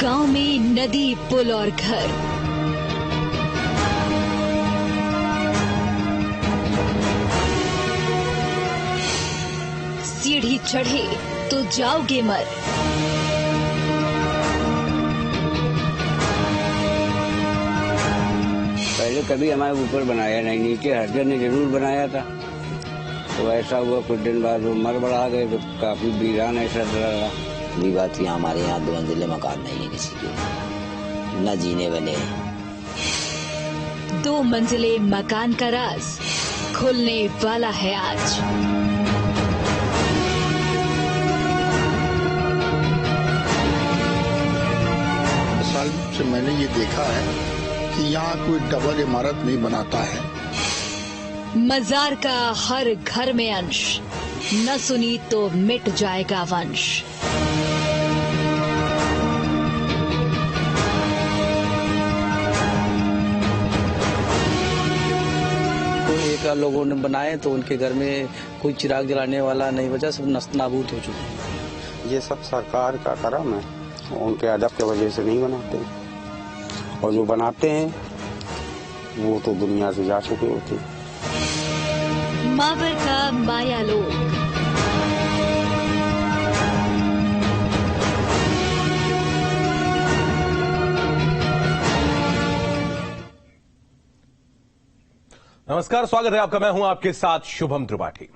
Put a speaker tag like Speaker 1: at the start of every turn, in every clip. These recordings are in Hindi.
Speaker 1: गांव में नदी, पुल और घर। सीढ़ी चढ़े तो जाओगे मर।
Speaker 2: पहले कभी हमारे ऊपर बनाया नहीं, नीचे हरजन ने जरूर बनाया था। तो ऐसा हुआ कुछ दिन बाद वो मर बढ़ा गए तो काफी वीरान ऐसा लगा।
Speaker 3: ये बात थी, हमारे यहाँ 2 मंजिले मकान नहीं है किसी के, न जीने बने।
Speaker 1: 2 मंजिले मकान का राज खुलने वाला है आज।
Speaker 4: साल से मैंने ये देखा है कि यहाँ कोई डबल इमारत नहीं बनाता है।
Speaker 1: मजार का हर घर में अंश, न सुनी तो मिट जाएगा वंश।
Speaker 5: एक लोगों ने बनाए तो उनके घर में कोई चिराग जलाने वाला नहीं बचा, सब नस्त नाबूद हो चुके हैं।
Speaker 2: ये सब सरकार का करम है, उनके अदब के वजह से नहीं बनाते, और जो बनाते हैं वो तो दुनिया से जा चुके होते हैं।
Speaker 1: मावर का माया लोक।
Speaker 6: नमस्कार, स्वागत है आपका। मैं हूं आपके साथ शुभम त्रिपाठी।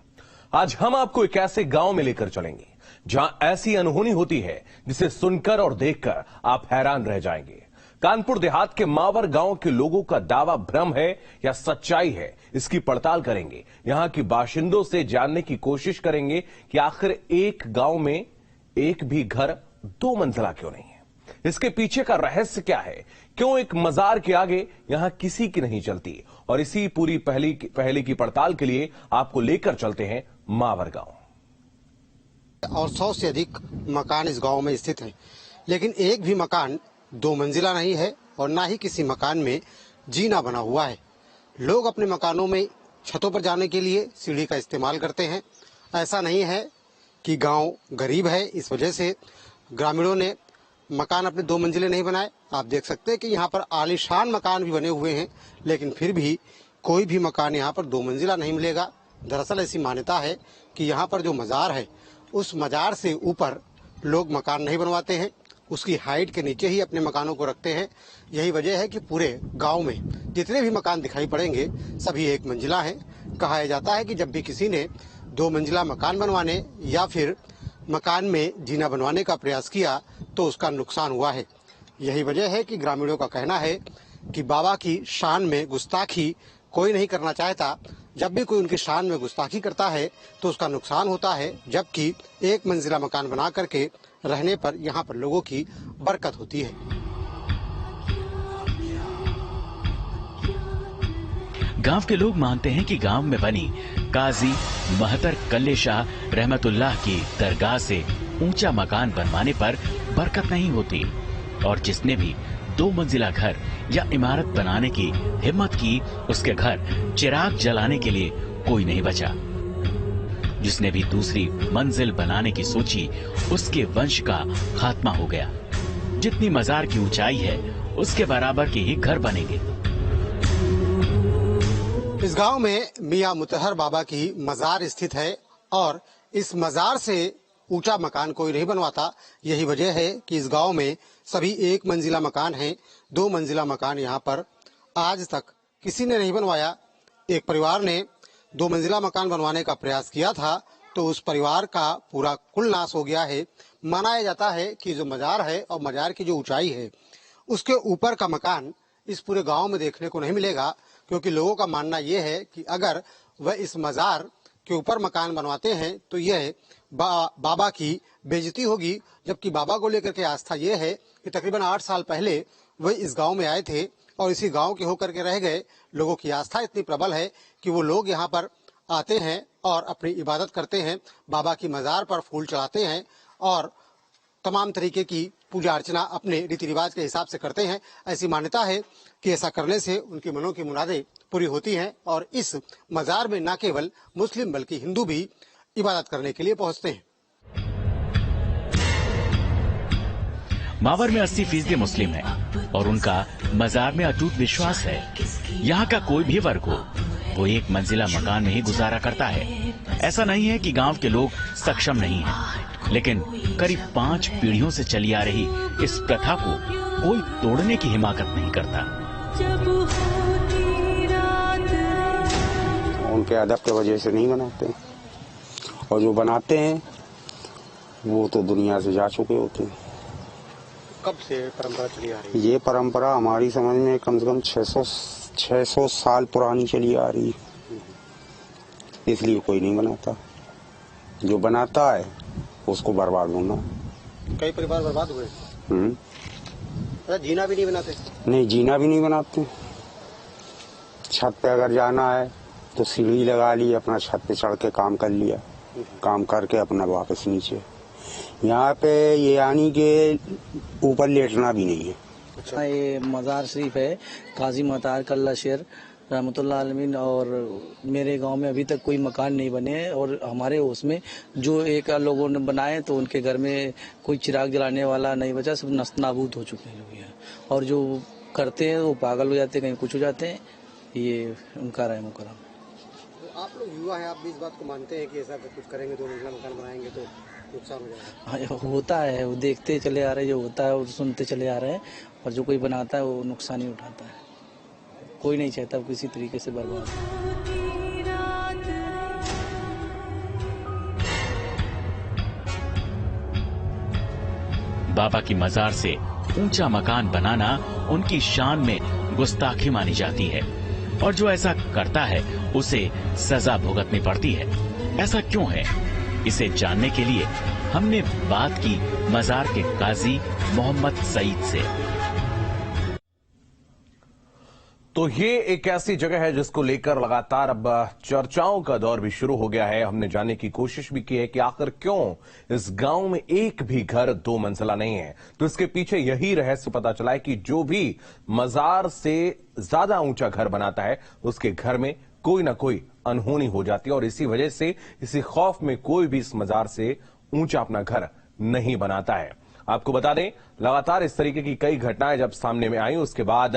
Speaker 6: आज हम आपको एक ऐसे गांव में लेकर चलेंगे जहां ऐसी अनहोनी होती है जिसे सुनकर और देखकर आप हैरान रह जाएंगे। कानपुर देहात के मावर गांव के लोगों का दावा भ्रम है या सच्चाई है, इसकी पड़ताल करेंगे। यहां के बाशिंदों से जानने की कोशिश करेंगे कि आखिर एक गांव में एक भी घर 2 मंजिला क्यों नहीं है। इसके पीछे का रहस्य क्या है, क्यों एक मजार के आगे यहां किसी की नहीं चलती, और इसी पूरी पहली की पड़ताल के लिए आपको लेकर चलते हैं मावर गांव।
Speaker 7: और 100 से अधिक मकान इस गांव में स्थित हैं, लेकिन एक भी मकान 2 मंजिला नहीं है और ना ही किसी मकान में जीना बना हुआ है। लोग अपने मकानों में छतों पर जाने के लिए सीढ़ी का इस्तेमाल करते हैं। ऐसा नहीं है कि गांव गरीब है, इस वजह से ग्रामीणों ने मकान अपने 2 मंजिले नहीं बनाए। आप देख सकते हैं कि यहाँ पर आलीशान मकान भी बने हुए हैं, लेकिन फिर भी कोई भी मकान यहाँ पर 2 मंजिला नहीं मिलेगा। दरअसल ऐसी मान्यता है कि यहाँ पर जो मजार है, उस मजार से ऊपर लोग मकान नहीं बनवाते हैं, उसकी हाइट के नीचे ही अपने मकानों को रखते हैं। यही वजह है कि पूरे गांव में जितने भी मकान दिखाई पड़ेंगे सभी 1 मंजिला हैं। कहा जाता है कि जब भी किसी ने 2 मंजिला मकान बनवाने या फिर मकान में जीना बनवाने का प्रयास किया तो उसका नुकसान हुआ है। यही वजह है कि ग्रामीणों का कहना है कि बाबा की शान में गुस्ताखी कोई नहीं करना चाहता। जब भी कोई उनकी शान में गुस्ताखी करता है तो उसका नुकसान होता है, जबकि 1 मंजिला मकान बना करके रहने पर यहाँ पर लोगों की बरकत होती है।
Speaker 8: गांव के लोग मानते हैं कि गांव में बनी काजी महतर कल्ले शाह रहमतुल्लाह की दरगाह से ऊंचा मकान बनवाने पर बरकत नहीं होती, और जिसने भी 2 मंजिला घर या इमारत बनाने की हिम्मत की, उसके घर चिराग जलाने के लिए कोई नहीं बचा। जिसने भी दूसरी मंजिल बनाने की सोची, उसके वंश का खात्मा हो गया। जितनी मजार की ऊंचाई है, उसके बराबर के ही घर बनेंगे।
Speaker 7: इस गांव में मियां मुतहर बाबा की मजार स्थित है और इस मजार से ऊंचा मकान कोई नहीं बनवाता। यही वजह है कि इस गांव में सभी 1 मंजिला मकान हैं। 2 मंजिला मकान यहाँ पर आज तक किसी ने नहीं बनवाया। एक परिवार ने 2 मंजिला मकान बनवाने का प्रयास किया था तो उस परिवार का पूरा कुल नाश हो गया है। माना जाता है कि जो मजार है और मजार की जो ऊंचाई है, उसके ऊपर का मकान इस पूरे गांव में देखने को नहीं मिलेगा, क्योंकि लोगों का मानना यह है कि अगर वह इस मजार के ऊपर मकान बनवाते हैं तो यह बाबा की बेइज्जती होगी। जबकि बाबा को लेकर के आस्था यह है कि तकरीबन 8 साल पहले वह इस गांव में आए थे और इसी गांव के होकर के रह गए। लोगों की आस्था इतनी प्रबल है कि वो लोग यहाँ पर आते हैं और अपनी इबादत करते हैं, बाबा की मजार पर फूल चढ़ाते हैं और तमाम तरीके की पूजा अर्चना अपने रीति रिवाज के हिसाब से करते हैं। ऐसी मान्यता है कि ऐसा करने से उनके मनों की मुरादें पूरी होती हैं और इस मजार में न केवल मुस्लिम बल्कि हिंदू भी इबादत करने के लिए पहुंचते हैं।
Speaker 8: मावर में 80% मुस्लिम है और उनका मजार में अटूट विश्वास है। यहाँ का कोई भी वर्ग हो, वो एक मंजिला मकान में ही गुजारा करता है। ऐसा नहीं है कि गांव के लोग सक्षम नहीं हैं, लेकिन करीब 5 पीढ़ियों से चली आ रही इस प्रथा को कोई तोड़ने की हिमाकत नहीं करता।
Speaker 2: उनके अदब के वजह से नहीं बनाते, और जो बनाते हैं वो तो दुनिया से जा चुके होते हैं।
Speaker 7: कब से परंपरा चली आ रही है?
Speaker 2: ये परंपरा हमारी समझ में कम से कम 600 साल पुरानी चली आ रही है, इसलिए कोई नहीं बनाता। जो बनाता है उसको बर्बाद होना।
Speaker 7: कई परिवार बर्बाद हुए। अच्छा, जीना भी नहीं बनाते?
Speaker 2: नहीं, जीना भी नहीं बनाते। छत पे अगर जाना है तो सीढ़ी लगा ली, अपना छत पे चढ़ के काम कर लिया, काम करके अपना वापस नीचे। यहाँ पे ये यानी के ऊपर लेटना भी नहीं है।
Speaker 5: अच्छा, ये मजार शरीफ है, काजी महतार कल्ला शेर रहमतुल्लाह अलमीन। और मेरे गांव में अभी तक कोई मकान नहीं बने हैं, और हमारे उसमें जो एक लोगों ने बनाए तो उनके घर में कोई चिराग जलाने वाला नहीं बचा, सब नस्त नाबूद हो चुके हैं लोग यहाँ। और जो करते हैं वो पागल हो जाते हैं, कहीं कुछ हो जाते हैं। ये उनका रहम करम।
Speaker 7: आप लोग युवा हैं, आप भी इस बात को मानते हैं कि ऐसा कुछ करेंगे, 2 मंजिला मकान बनाएंगे तो नुकसान हो जाएगा?
Speaker 5: हाँ, होता है, वो देखते चले आ रहे हैं, जो होता है और सुनते चले आ रहे हैं। और जो कोई बनाता है वो नुकसान ही उठाता है। कोई नहीं चाहता किसी तरीके से बर्बाद।
Speaker 8: बाबा की मजार से ऊंचा मकान बनाना उनकी शान में गुस्ताखी मानी जाती है, और जो ऐसा करता है उसे सजा भुगतनी पड़ती है। ऐसा क्यों है, इसे जानने के लिए हमने बात की मजार के काजी मोहम्मद सईद से।
Speaker 6: तो ये एक ऐसी जगह है जिसको लेकर लगातार अब चर्चाओं का दौर भी शुरू हो गया है। हमने जानने की कोशिश भी की है कि आखिर क्यों इस गांव में एक भी घर 2 मंजिला नहीं है। तो इसके पीछे यही रहस्य पता चला है कि जो भी मजार से ज्यादा ऊंचा घर बनाता है उसके घर में कोई ना कोई अनहोनी हो जाती है, और इसी वजह से, इसी खौफ में कोई भी इस मजार से ऊंचा अपना घर नहीं बनाता है। आपको बता दें, लगातार इस तरीके की कई घटनाएं जब सामने में आई, उसके बाद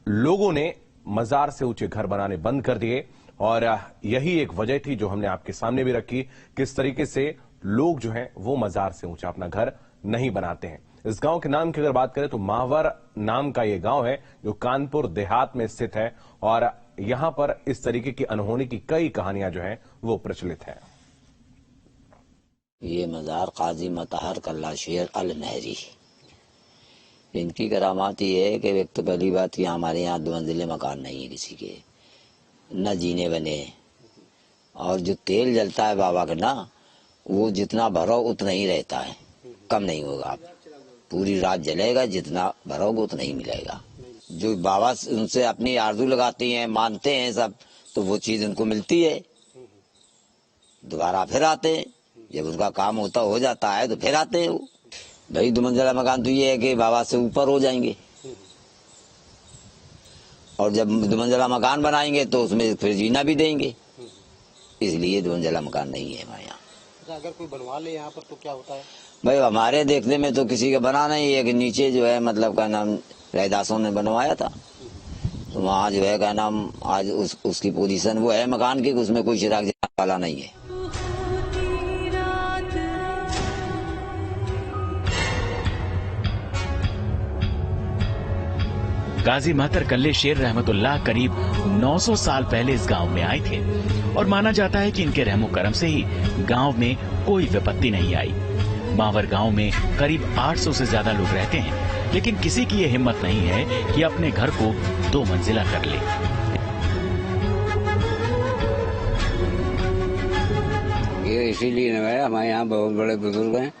Speaker 6: लोगों ने मजार से ऊंचे घर बनाने बंद कर दिए, और यही एक वजह थी जो हमने आपके सामने भी रखी, किस तरीके से लोग जो हैं वो मजार से ऊंचा अपना घर नहीं बनाते हैं। इस गांव के नाम की अगर बात करें तो मावर नाम का ये गांव है जो कानपुर देहात में स्थित है, और यहां पर इस तरीके की अनहोनी की कई कहानियां जो हैं वो प्रचलित हैं।
Speaker 3: ये मजार काजी महतार कल्ला शेर अल नहरी, इनकी करामात ये है कि एक तो पहली बात कि हमारे यहाँ 2 मंजिले मकान नहीं है किसी के, न जीने बने, और जो तेल जलता है बाबा का ना, वो जितना भरो उतना ही रहता है, कम नहीं होगा। पूरी रात जलेगा, जितना भरोगे उतना ही मिलेगा। जो बाबा उनसे अपनी आरज़ू लगाती हैं, मानते हैं सब, तो वो चीज उनको मिलती है। दोबारा फिर आते हैं, जब उनका काम होता हो जाता है तो फिर आते हैं वो। भाई 2 मंजिला मकान तो ये है कि बाबा से ऊपर हो जाएंगे, और जब 2 मंजिला मकान बनाएंगे तो उसमें फिर जीना भी देंगे, इसलिए 2 मंजिला मकान नहीं है हमारे यहाँ।
Speaker 7: अगर कोई बनवा ले यहाँ पर तो क्या होता है?
Speaker 3: भाई हमारे देखने में तो किसी का बना नहीं है, कि नीचे जो है मतलब का नाम रैदासों ने बनवाया था, तो वहाँ जो है का नाम आज उसकी पोजीशन वो है मकान की, उसमें कोई चिराग जलाने वाला नहीं है।
Speaker 8: गाजी महतर कल्ले शेर रहमतुल्लाह करीब 900 साल पहले इस गांव में आए थे, और माना जाता है कि इनके रहमो करम से ही गांव में कोई विपत्ति नहीं आई। मावर गांव में करीब 800 से ज्यादा लोग रहते हैं, लेकिन किसी की ये हिम्मत नहीं है कि अपने घर को 2 मंजिला कर ले।
Speaker 9: ये इसीलिए नवाया, हमारे यहाँ बहुत बड़े बुजुर्ग हैं,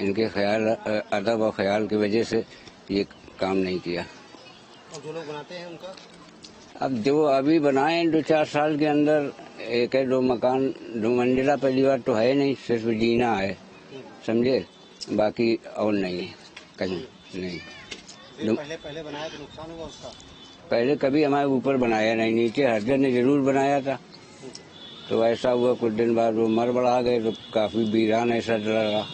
Speaker 9: इनके ख्याल अदब और ख्याल की वजह से ये काम नहीं किया।
Speaker 7: और जो लोग बनाते हैं उनका,
Speaker 9: अब जो अभी बनाए 2-4 साल के अंदर 1-2 मकान 2 मंजिला पहली बार तो है नहीं, सिर्फ जीना है, समझे, बाकी और नहीं है कहीं नहीं।
Speaker 7: पहले बनाया तो नुकसान हुआ उसका? पहले
Speaker 9: कभी हमारे ऊपर बनाया नहीं, नीचे हरजर ने जरूर बनाया था, तो ऐसा हुआ कुछ दिन बाद वो मर बढ़ा गए, तो काफी वीरान ऐसा रहा,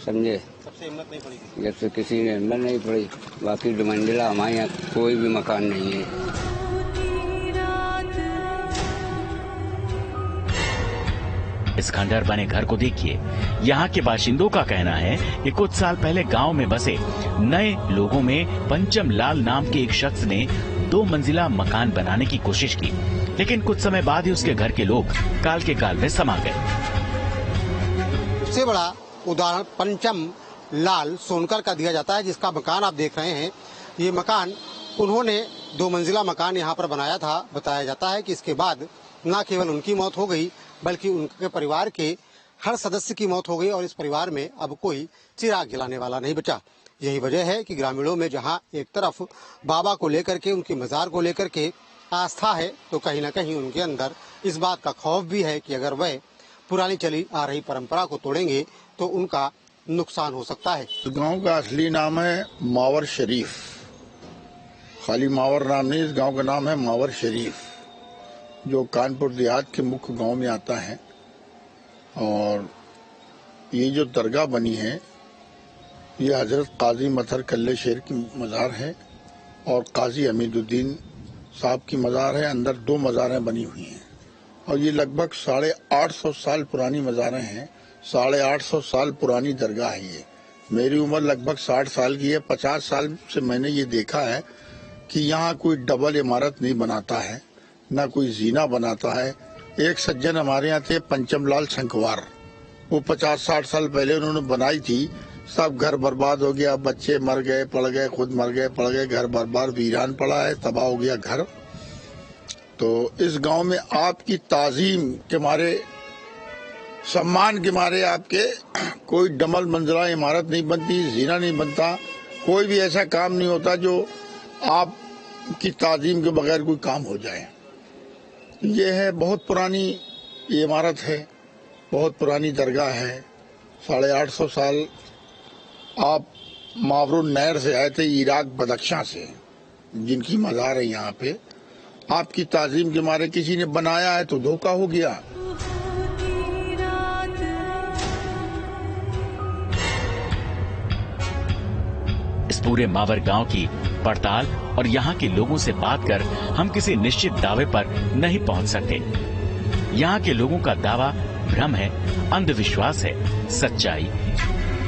Speaker 9: समझे।
Speaker 7: आपसे हिम्मत नहीं पड़ी?
Speaker 9: जब से किसी ने हिम्मत नहीं पड़ी। बाकी दो मंजिला हमारे यहाँ कोई भी मकान नहीं है।
Speaker 8: इस खंडहर बने घर को देखिए। यहाँ के बाशिंदों का कहना है कि कुछ साल पहले गांव में बसे नए लोगों में पंचम लाल नाम के एक शख्स ने 2 मंजिला मकान बनाने की कोशिश की, लेकिन कुछ समय बाद ही उसके घर के लोग काल के काल में समा गए।
Speaker 7: सबसे बड़ा उदाहरण पंचम लाल सोनकर का दिया जाता है, जिसका मकान आप देख रहे हैं। ये मकान उन्होंने 2 मंजिला मकान यहाँ पर बनाया था। बताया जाता है कि इसके बाद न केवल उनकी मौत हो गई, बल्कि उनके परिवार के हर सदस्य की मौत हो गई और इस परिवार में अब कोई चिराग जलाने वाला नहीं बचा। यही वजह है कि ग्रामीणों में जहां एक तरफ बाबा को लेकर के, उनके मजार को लेकर के आस्था है, तो कहीं न कहीं उनके अंदर इस बात का खौफ भी है कि अगर वह पुरानी चली आ रही परंपरा को तोड़ेंगे तो उनका नुकसान हो सकता है।
Speaker 4: गांव का असली नाम है मावर शरीफ। खाली मावर नाम नहीं, इस गांव का नाम है मावर शरीफ, जो कानपुर देहात के मुख्य गांव में आता है। और ये जो दरगाह बनी है, ये हजरत काजी मथर कल्ले शेर की मज़ार है और काजी हमीदुद्दीन साहब की मज़ार है। अंदर 2 मज़ारें बनी हुई हैं और ये लगभग 850 साल पुरानी मज़ारें हैं। 850 साल पुरानी दरगाह है ये। मेरी उम्र लगभग 60 साल की है। 50 साल से मैंने ये देखा है कि यहाँ कोई डबल इमारत नहीं बनाता है, न कोई जीना बनाता है। एक सज्जन हमारे यहाँ थे पंचमलाल शंखवार, वो 50-60 साल पहले उन्होंने बनाई थी। सब घर बर्बाद हो गया, बच्चे मर गए, पड़ गए, खुद मर गए, पड़ गए, घर बर्बाद वीरान पड़ा है, तबाह हो गया घर। तो इस गांव में आपकी ताजीम के मारे, सम्मान के मारे आपके कोई डबल मंजिला इमारत नहीं बनती, जीना नहीं बनता, कोई भी ऐसा काम नहीं होता जो आपकी ताजीम के बगैर कोई काम हो जाए। ये है बहुत पुरानी ये इमारत है, बहुत पुरानी दरगाह है। 850 साल। आप मावरुन नहर से आए थे, इराक बदख्शां से, जिनकी मज़ार है यहाँ पे। आपकी ताजीम के मारे किसी ने बनाया है तो धोखा हो गया।
Speaker 8: इस पूरे मावर गांव की पड़ताल और यहाँ के लोगों से बात कर हम किसी निश्चित दावे पर नहीं पहुँच सकते। यहाँ के लोगों का दावा भ्रम है, अंधविश्वास है, सच्चाई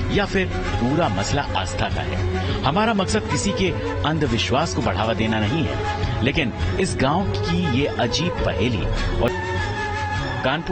Speaker 8: या फिर पूरा मसला आस्था का है। हमारा मकसद किसी के अंधविश्वास को बढ़ावा देना नहीं है, लेकिन इस गांव की ये अजीब पहेली और कानपुर